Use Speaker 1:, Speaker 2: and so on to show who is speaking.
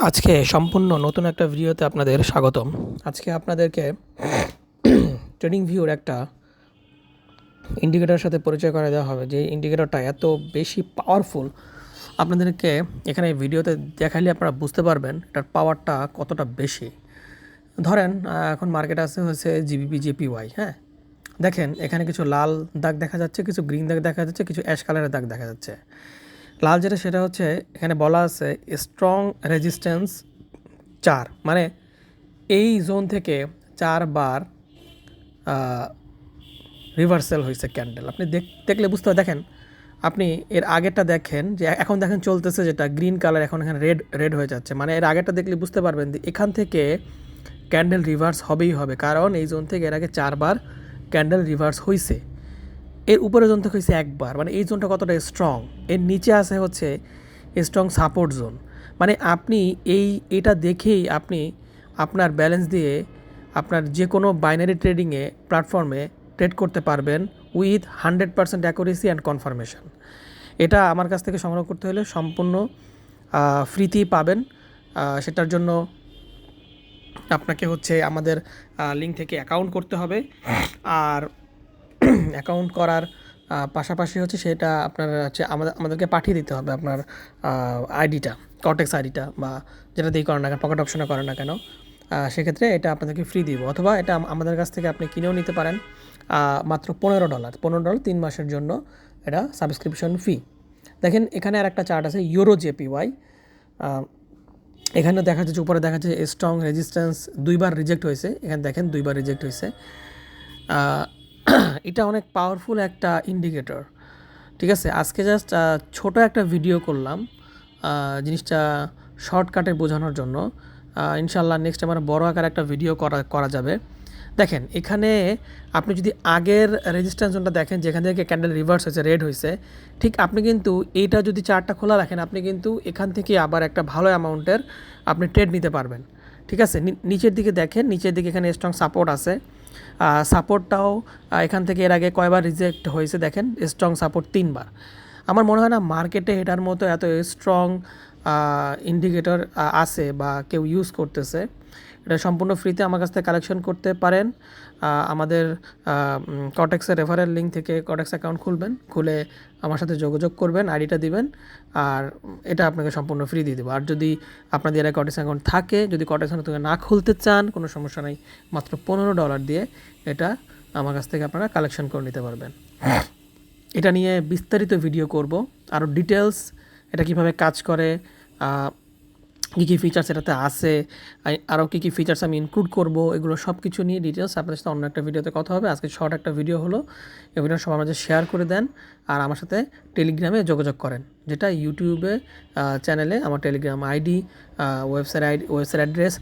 Speaker 1: আজকে সম্পূর্ণ নতুন একটা ভিডিওতে আপনাদের স্বাগতম। আজকে আপনাদেরকে ট্রেডিং ভিউর একটা ইন্ডিকেটরের সাথে পরিচয় করে দেওয়া হবে, যে ইন্ডিকেটরটা এত বেশি পাওয়ারফুল। আপনাদেরকে এখানে ভিডিওতে দেখাইলে আপনারা বুঝতে পারবেন এটার পাওয়ারটা কতটা বেশি। ধরেন এখন মার্কেট আছে হচ্ছে জিবিপি জেপিওয়াই। হ্যাঁ, দেখেন এখানে কিছু লাল দাগ দেখা যাচ্ছে, কিছু গ্রিন দাগ দেখা যাচ্ছে, কিছু অ্যাশ কালারের দাগ দেখা যাচ্ছে। লাল যেটা সেটা হচ্ছে এখানে বলা আছে স্ট্রং রেজিস্ট্যান্স 4, মানে এই জোন থেকে 4বার রিভার্সাল হয়েছে ক্যান্ডেল। আপনি দেখলে বুঝতে হবে। দেখেন আপনি এর আগেরটা দেখেন, যে এখন দেখেন চলতেছে যেটা গ্রিন কালার, এখন এখানে রেড হয়ে যাচ্ছে, মানে এর আগেরটা দেখলে বুঝতে পারবেন যে এখান থেকে ক্যান্ডেল রিভার্স হবেই হবে, কারণ এই জোন থেকে এর আগে 4বার ক্যান্ডেল রিভার্স হয়েছে। এর উপরে জোন থেকে হয়েছে একবার, মানে এই জোনটা কতটা স্ট্রং। এর নিচে আছে হচ্ছে স্ট্রং সাপোর্ট জোন, মানে আপনি এটা দেখেই আপনি আপনার ব্যালেন্স দিয়ে আপনার যে কোনো বাইনারি ট্রেডিংয়ে প্ল্যাটফর্মে ট্রেড করতে পারবেন উইথ 100% অ্যাকুরেসি অ্যান্ড কনফার্মেশন। এটা আমার কাছ থেকে সংগ্রহ করতে হলে সম্পূর্ণ ফ্রিতেই পাবেন। সেটার জন্য আপনাকে হচ্ছে আমাদের লিঙ্ক থেকে অ্যাকাউন্ট করতে হবে, আর অ্যাকাউন্ট করার পাশাপাশি হচ্ছে সেটা আপনার হচ্ছে আমাদেরকে পাঠিয়ে দিতে হবে আপনার আইডিটা, কর্টেক্স আইডিটা, বা যেটা দিয়েই করেন না কেন, পকেট অপশনে করেন না কেন, সেক্ষেত্রে এটা আপনাদেরকে ফ্রি দিব। অথবা এটা আমাদের কাছ থেকে আপনি কিনেও নিতে পারেন মাত্র $15 3 মাসের জন্য, এটা সাবস্ক্রিপশন ফি। দেখেন এখানে আর একটা চার্ট আছে ইউরো জেপিওয়াই। এখানে দেখা যাচ্ছে উপরে দেখা যাচ্ছে স্ট্রং রেজিস্ট্যান্স 2বার রিজেক্ট হয়েছে, এখানে দেখেন 2বার রিজেক্ট হয়েছে। এটা অনেক পাওয়ারফুল একটা ইন্ডিকেটর। ঠিক আছে, আজকে জাস্ট ছোট একটা ভিডিও করলাম জিনিসটা শর্টকাটে বোঝানোর জন্য। ইনশাল্লাহ নেক্সট আমার বড় আকার একটা ভিডিও করা যাবে। দেখেন এখানে আপনি যদি আগের রেজিস্ট্যান্স জোনটা দেখেন, যেখান থেকে ক্যান্ডেল রিভার্স হয়েছে, রেড হয়েছে, ঠিক আপনি কিন্তু এইটা যদি চার্টটা খোলা রাখেন, আপনি কিন্তু এখান থেকে আবার একটা ভালো অ্যামাউন্টের আপনি ট্রেড নিতে পারবেন। ঠিক আছে, নিচের দিকে দেখেন, নিচের দিকে এখানে স্ট্রং সাপোর্ট আছে। সাপোর্টটাও এখান থেকে এর আগে কয়বার রিজেক্ট হয়েছে দেখেন, স্ট্রং সাপোর্ট 3বার। আমার মনে হয় না মার্কেটে এটার মতো এত স্ট্রং ইন্ডিকেটর আছে বা কেউ ইউজ করতেছে। এটা সম্পূর্ণ ফ্রিতে আমার কাছ থেকে কালেকশন করতে পারেন। আমাদের কর্টেক্সের রেফারেল লিঙ্ক থেকে কর্টেক্স অ্যাকাউন্ট খুলবেন, খুলে আমার সাথে যোগাযোগ করবেন, আইডিটা দিবেন, আর এটা আপনাকে সম্পূর্ণ ফ্রি দিয়ে দেবো। আর যদি আপনাদের এর কর্টেক্স অ্যাকাউন্ট থাকে, যদি কর্টেক্স অ্যাকাউন্ট থেকে না খুলতে চান, কোনো সমস্যা নেই, মাত্র $15 দিয়ে এটা আমার কাছ থেকে আপনারা কালেকশন করে নিতে পারবেন। এটা নিয়ে বিস্তারিত ভিডিও করব, আরও ডিটেলস এটা কিভাবে কাজ করে, কী কী ফিচার্স এটাতে আছে, আরও কী কী ফিচার্স আমি ইনক্লুড করব, এগুলো সব কিছু নিয়ে ডিটেলস আপনাদের সাথে অন্য একটা ভিডিওতে কথা হবে। আজকে শর্ট একটা ভিডিও হলো, এই ভিডিও সব আমাদের শেয়ার করে দেন, আর আমার সাথে টেলিগ্রামে যোগাযোগ করেন, যেটা ইউটিউবে চ্যানেলে আমার টেলিগ্রাম আইডি, ওয়েবসাইট অ্যাড্রেস